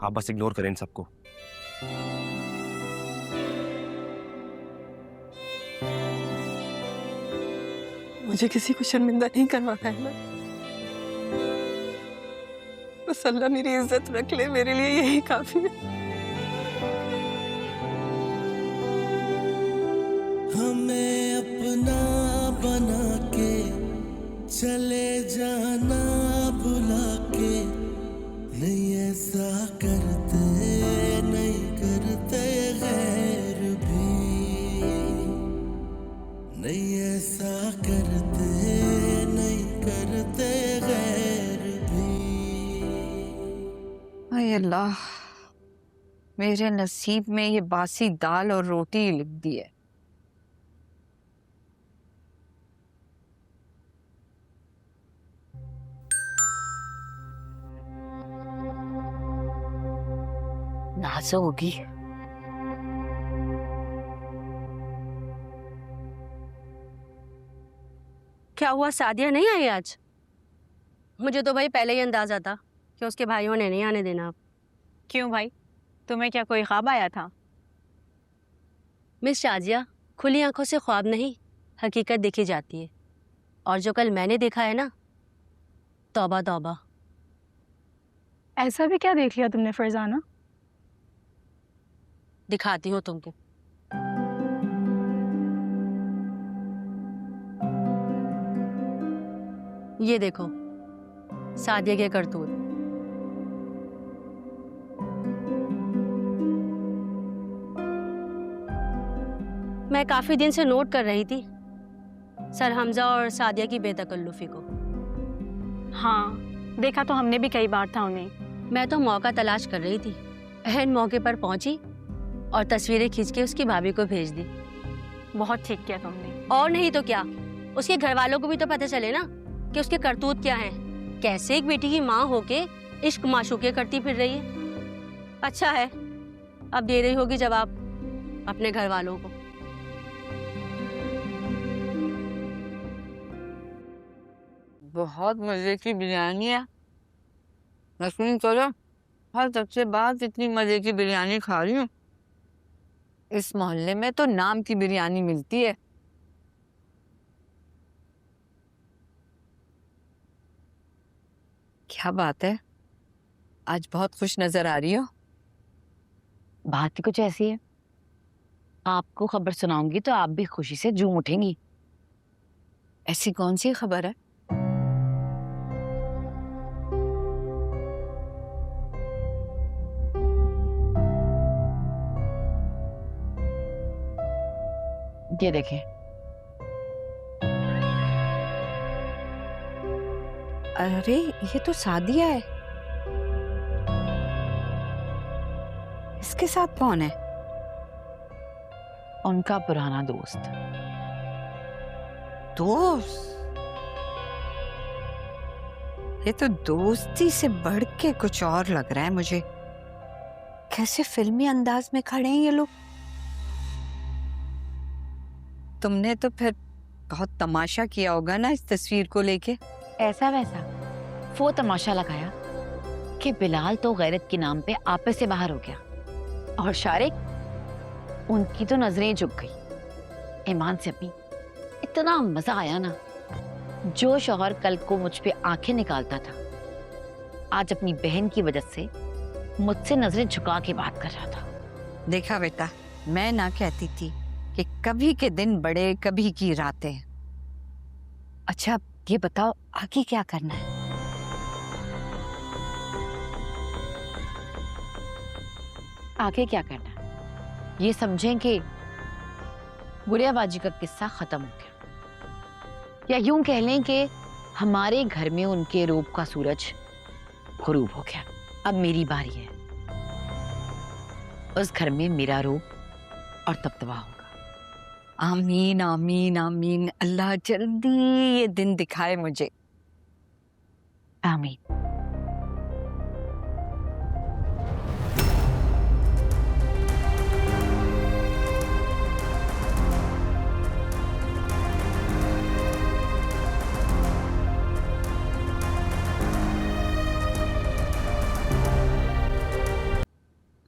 आप बस इग्नोर करें इन सबको। मुझे किसी को शर्मिंदा नहीं करवाना है ना, बस अल्लाह मेरी इज्जत रख ले, मेरे लिए यही काफी है। हमें अपना बना के चले जाना भुला के, नहीं ऐसा करते नहीं करते गैर भी, नहीं ऐसा करते नहीं करते गैर भी। हाय अल्लाह, मेरे नसीब में ये बासी दाल और रोटी लिख दी है। नाज़ो होगी। क्या हुआ, सादिया नहीं आई आज? मुझे तो भाई पहले ही अंदाजा था कि उसके भाइयों ने नहीं आने देना। क्यों भाई, तुम्हें क्या कोई ख्वाब आया था? मिस शाजिया, खुली आंखों से ख्वाब नहीं, हकीकत देखी जाती है। और जो कल मैंने देखा है ना, तौबा तौबा। ऐसा भी क्या देख लिया तुमने फरजाना? दिखाती हूँ तुमको। ये देखो, सादिया के करतूत। मैं काफी दिन से नोट कर रही थी सर हमजा और सादिया की बेतकल्लुफी को। हाँ, देखा तो हमने भी कई बार था उन्हें। मैं तो मौका तलाश कर रही थी, अहम मौके पर पहुंची और तस्वीरें खींच के उसकी भाभी को भेज दी। बहुत ठीक किया तुमने। और नहीं तो क्या, उसके घर वालों को भी तो पता चले ना कि उसके करतूत क्या हैं। कैसे एक बेटी की माँ होके इश्क माशूके करती फिर रही है। अच्छा है, अब दे रही होगी जवाब अपने घर वालों को। बहुत मजे की बिरयानी है। नसरीन चलो, हर सबसे बाद इतनी मजे की बिरयानी खा रही हूँ। इस मोहल्ले में तो नाम की बिरयानी मिलती है। क्या बात है, आज बहुत खुश नजर आ रही हो। बात ही कुछ ऐसी है, आपको खबर सुनाऊंगी तो आप भी खुशी से झूम उठेंगी। ऐसी कौन सी खबर है? ये देखें। अरे ये तो सादिया है। इसके साथ कौन है? उनका पुराना दोस्त। दोस्त? ये तो दोस्ती से बढ़ के कुछ और लग रहा है मुझे। कैसे फिल्मी अंदाज में खड़े हैं ये लोग। तुमने तो फिर बहुत तमाशा किया होगा ना इस तस्वीर को लेके। ऐसा वैसा वो तमाशा लगाया कि बिलाल तो गैरत के नाम पे आपे से बाहर हो गया और शारिक, उनकी तो नजरें झुक गई। ईमान से अपनी इतना मजा आया ना। जो शौहर कल को मुझ पे आंखें निकालता था, आज अपनी बहन की वजह से मुझसे नजरें झुका के बात कर रहा था। देखा बेटा, मैं ना कहती थी कि कभी के दिन बड़े कभी की रातें। अच्छा ये बताओ आगे क्या करना है? आगे क्या करना है, ये समझें कि गुड़ियाबाजी का किस्सा खत्म हो गया, या यूं कह लें कि हमारे घर में उनके रूप का सूरज गुरूब हो गया। अब मेरी बारी है, उस घर में मेरा रूप और तबतबा होगा। आमीन आमीन आमीन। अल्लाह जल्दी ये दिन दिखाए मुझे। आमीन।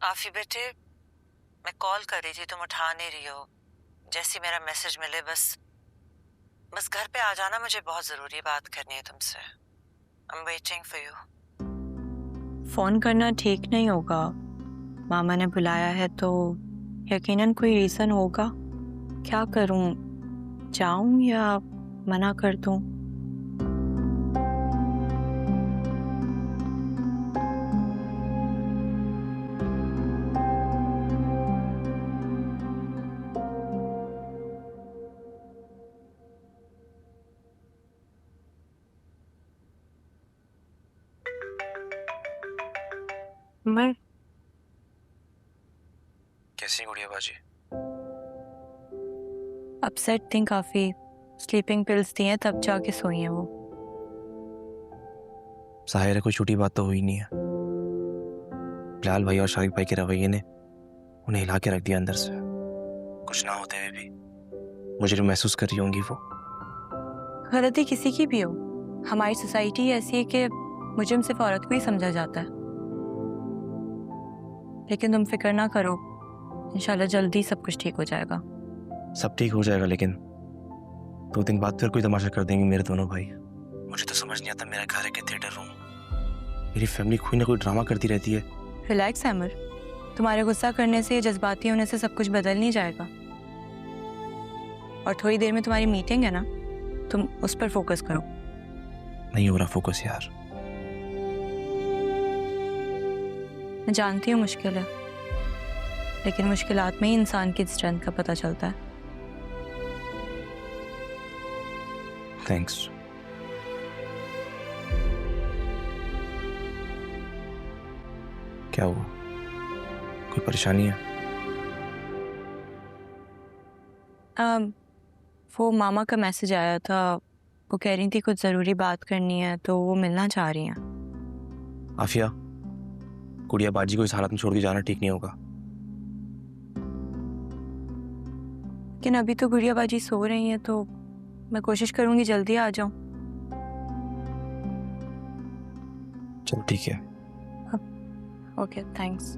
आफी बेटे, मैं कॉल कर रही थी, तुम उठा नहीं रही हो। जैसे मेरा मैसेज मिले बस घर पे आ जाना, मुझे बहुत जरूरी बात करनी है तुमसे। I am waiting for you. Phone करना ठीक नहीं होगा, मामा ने बुलाया है तो यकीनन कोई रीजन होगा। क्या करूं, जाऊं या मना कर दूं? मैं कैसी गुड़िया बाजी? अपसेट थी काफी, स्लीपिंग पिल्स दी हैं तब जाके सोई हैं वो। जाहिर है कोई छोटी बात तो हुई नहीं है। बिलाल भाई और शारिक भाई के रवैये ने उन्हें हिला के रख दिया अंदर से। कुछ ना होते हुए भी मुझे जो महसूस कर रही होंगी वो। गलती किसी की भी हो, हमारी सोसाइटी ऐसी है कि मुझे सिर्फ औरत को ही समझा जाता है। लेकिन तुम फिक्र ना करो, इंशाल्लाह जल्दी सब कुछ ठीक हो जाएगा। सब ठीक हो जाएगा, लेकिन 2 दिन बाद फिर कोई तमाशा कर देंगे मेरे दोनों भाई। मुझे तो समझ नहीं आता, मेरा घर है कि थिएटर रूम। मेरी फैमिली कोई ना कोई ड्रामा करती रहती है। रिलैक्स हैमर, तुम्हारे गुस्सा करने से, जज्बाती होने से सब कुछ बदल नहीं जाएगा। और थोड़ी देर में तुम्हारी मीटिंग है ना, तुम उस पर फोकस करो। नहीं हो रहा फोकस यार। मैं जानती हूँ मुश्किल है, लेकिन मुश्किलात में ही इंसान की स्ट्रेंथ का पता चलता है। थैंक्स। क्या हुआ, कोई परेशानी है? वो मामा का मैसेज आया था, वो कह रही थी कुछ ज़रूरी बात करनी है तो वो मिलना चाह रही हैं। आफिया, गुड़िया बाजी को इस हालत में छोड़ के जाना ठीक नहीं होगा। लेकिन अभी तो गुड़िया बाजी सो रही हैं, तो मैं कोशिश करूंगी जल्दी आ जाऊं। चलो ठीक है। Okay, thanks.